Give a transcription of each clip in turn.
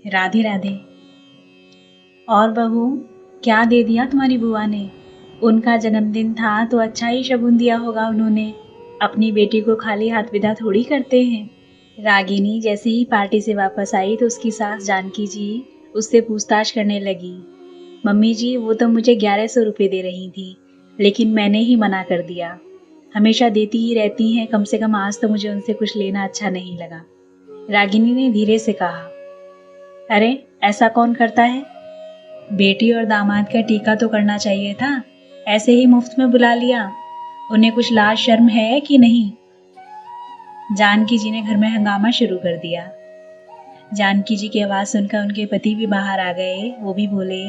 राधे राधे। और बहू, क्या दे दिया तुम्हारी बुआ ने? उनका जन्मदिन था तो अच्छा ही शगुन दिया होगा उन्होंने। अपनी बेटी को खाली हाथ विदा थोड़ी करते हैं। रागिनी जैसे ही पार्टी से वापस आई तो उसकी सास जानकी जी उससे पूछताछ करने लगी। मम्मी जी, वो तो मुझे 1100 रुपये दे रही थी, लेकिन मैंने ही मना कर दिया। हमेशा देती ही रहती हैं, कम से कम आज तो मुझे उनसे कुछ लेना अच्छा नहीं लगा। रागिनी ने धीरे से कहा, अरे ऐसा कौन करता है? बेटी और दामाद का टीका तो करना चाहिए था, ऐसे ही मुफ्त में बुला लिया। उन्हें कुछ लाज शर्म है कि नहीं? जानकी जी ने घर में हंगामा शुरू कर दिया। जानकी जी की आवाज़ सुनकर उनके पति भी बाहर आ गए। वो भी बोले,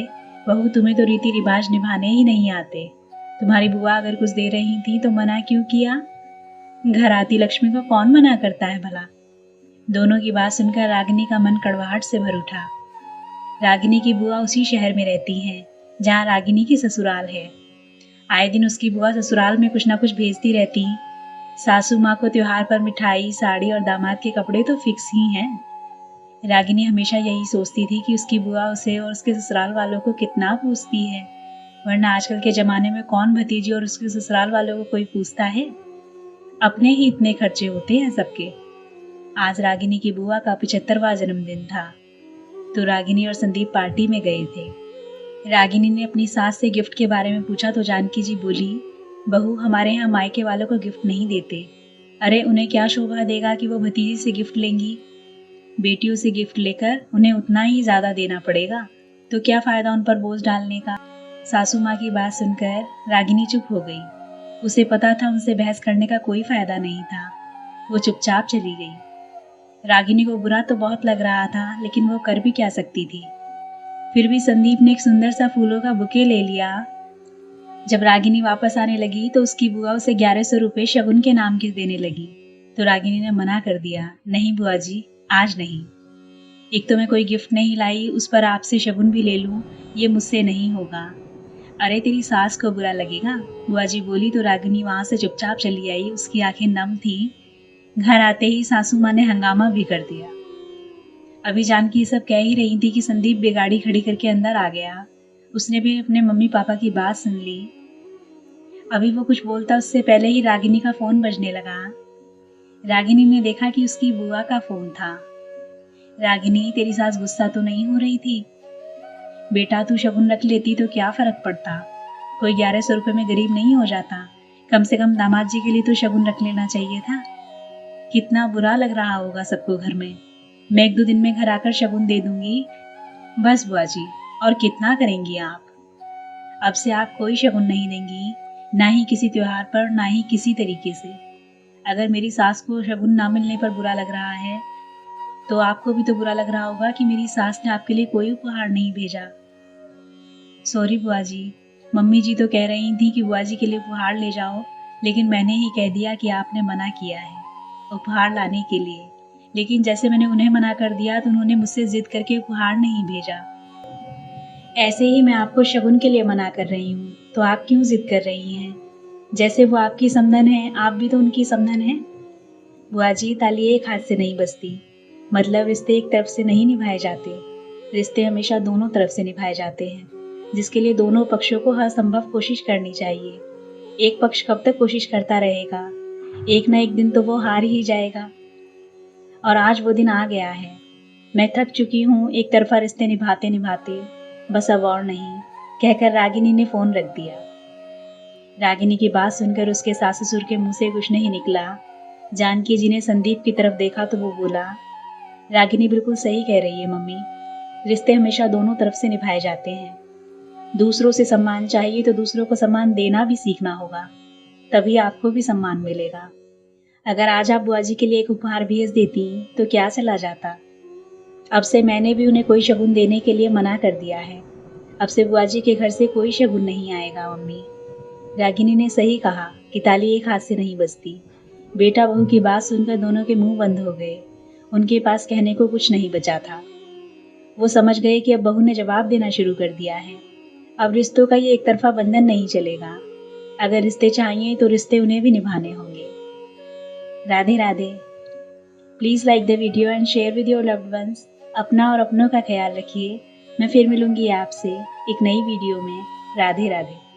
बहू तुम्हें तो रीति रिवाज निभाने ही नहीं आते। तुम्हारी बुआ अगर कुछ दे रही थी तो मना क्यों किया? घर आती लक्ष्मी को कौन मना करता है भला? दोनों की बात सुनकर रागिनी का मन कड़वाहट से भर उठा। रागिनी की बुआ उसी शहर में रहती हैं जहाँ रागिनी की ससुराल है। आए दिन उसकी बुआ ससुराल में कुछ ना कुछ भेजती रहती। सासू माँ को त्योहार पर मिठाई, साड़ी और दामाद के कपड़े तो फिक्स ही हैं। रागिनी हमेशा यही सोचती थी कि उसकी बुआ उसे और उसके ससुराल वालों को कितना पूछती है, वरना आजकल के ज़माने में कौन भतीजी और उसके ससुराल वालों को कोई पूछता है। अपने ही इतने खर्चे होते हैं सबके। आज रागिनी की बुआ का 75वां जन्मदिन था, तो रागिनी और संदीप पार्टी में गए थे। रागिनी ने अपनी सास से गिफ्ट के बारे में पूछा तो जानकी जी बोली, बहू हमारे यहाँ मायके वालों को गिफ्ट नहीं देते। अरे उन्हें क्या शोभा देगा कि वो भतीजी से गिफ्ट लेंगी? बेटियों से गिफ्ट लेकर उन्हें उतना ही ज्यादा देना पड़ेगा, तो क्या फायदा उन पर बोझ डालने का। सासू माँ की बात सुनकर रागिनी चुप हो गई। उसे पता था उनसे बहस करने का कोई फायदा नहीं था। वो चुपचाप चली गई। रागिनी को बुरा तो बहुत लग रहा था, लेकिन वो कर भी क्या सकती थी। फिर भी संदीप ने एक सुंदर सा फूलों का बुके ले लिया। जब रागिनी वापस आने लगी तो उसकी बुआ उसे 1100 रुपये शगुन के नाम के देने लगी, तो रागिनी ने मना कर दिया, नहीं बुआ जी, आज नहीं। एक तो मैं कोई गिफ्ट नहीं लाई, उस पर आपसे शगुन भी ले लूं, ये मुझसे नहीं होगा। अरे तेरी सास को बुरा लगेगा, बुआ जी बोली तो रागिनी वहां से चुपचाप चली आई। उसकी आंखें नम थी। घर आते ही सासू माँ ने हंगामा भी कर दिया। अभी जानकी सब कह ही रही थी कि संदीप बेगाड़ी खड़ी करके अंदर आ गया। उसने भी अपने मम्मी पापा की बात सुन ली। अभी वो कुछ बोलता उससे पहले ही रागिनी का फोन बजने लगा। रागिनी ने देखा कि उसकी बुआ का फोन था। रागिनी, तेरी सास गुस्सा तो नहीं हो रही थी? बेटा तू शगुन रख लेती तो क्या फर्क पड़ता, कोई 1100 रुपये में गरीब नहीं हो जाता। कम से कम दामाद जी के लिए तो शगुन रख लेना चाहिए था। कितना बुरा लग रहा होगा सबको घर में। मैं 1-2 दिन में घर आकर शगुन दे दूंगी। बस बुआ जी, और कितना करेंगी आप? अब से आप कोई शगुन नहीं देंगी, ना ही किसी त्योहार पर, ना ही किसी तरीके से। अगर मेरी सास को शगुन ना मिलने पर बुरा लग रहा है, तो आपको भी तो बुरा लग रहा होगा कि मेरी सास ने आपके लिए कोई उपहार नहीं भेजा। सॉरी बुआ जी, मम्मी जी तो कह रही थी कि बुआ जी के लिए उपहार ले जाओ, लेकिन मैंने ही कह दिया कि आपने मना किया है उपहार लाने के लिए। लेकिन जैसे मैंने उन्हें मना कर दिया तो उन्होंने मुझसे जिद करके उपहार नहीं भेजा। ऐसे ही मैं आपको शगुन के लिए मना कर रही हूँ, तो आप क्यों जिद कर रही हैं? जैसे वो आपकी समधन है, आप भी तो उनकी समधन हैं। बुआ जी, ताली एक हाथ से नहीं बजती। मतलब रिश्ते एक तरफ से नहीं निभाए जाते, रिश्ते हमेशा दोनों तरफ से निभाए जाते हैं, जिसके लिए दोनों पक्षों को हर संभव कोशिश करनी चाहिए। एक पक्ष कब तक कोशिश करता रहेगा? एक ना एक दिन तो वो हार ही जाएगा। और आज वो दिन आ गया है। मैं थक चुकी हूँ एक तरफा रिश्ते निभाते निभाते, बस अब और नहीं, कहकर रागिनी ने फोन रख दिया। रागिनी की बात सुनकर उसके सास ससुर के मुंह से कुछ नहीं निकला। जानकी जी ने संदीप की तरफ देखा तो वो बोला, रागिनी बिल्कुल सही कह रही है मम्मी, रिश्ते हमेशा दोनों तरफ से निभाए जाते हैं। दूसरों से सम्मान चाहिए तो दूसरों को सम्मान देना भी सीखना होगा, तभी आपको भी सम्मान मिलेगा। अगर आज आप बुआ जी के लिए एक उपहार भेज देती तो क्या चला जाता। अब से मैंने भी उन्हें कोई शगुन देने के लिए मना कर दिया है। अब से बुआ जी के घर से कोई शगुन नहीं आएगा मम्मी। रागिनी ने सही कहा कि ताली एक हाथ से नहीं बजती। बेटा बहू की बात सुनकर दोनों के मुंह बंद हो गए। उनके पास कहने को कुछ नहीं बचा था। वो समझ गए कि अब बहू ने जवाब देना शुरू कर दिया है। अब रिश्तों का ये एक तरफा बंधन नहीं चलेगा। अगर रिश्ते चाहिए तो रिश्ते उन्हें भी निभाने होंगे। Radhe Radhe. Please like the video and share with your loved ones. अपना और अपनों का ख्याल रखिए। मैं फिर मिलूंगी आपसे एक नई वीडियो में। राधे राधे।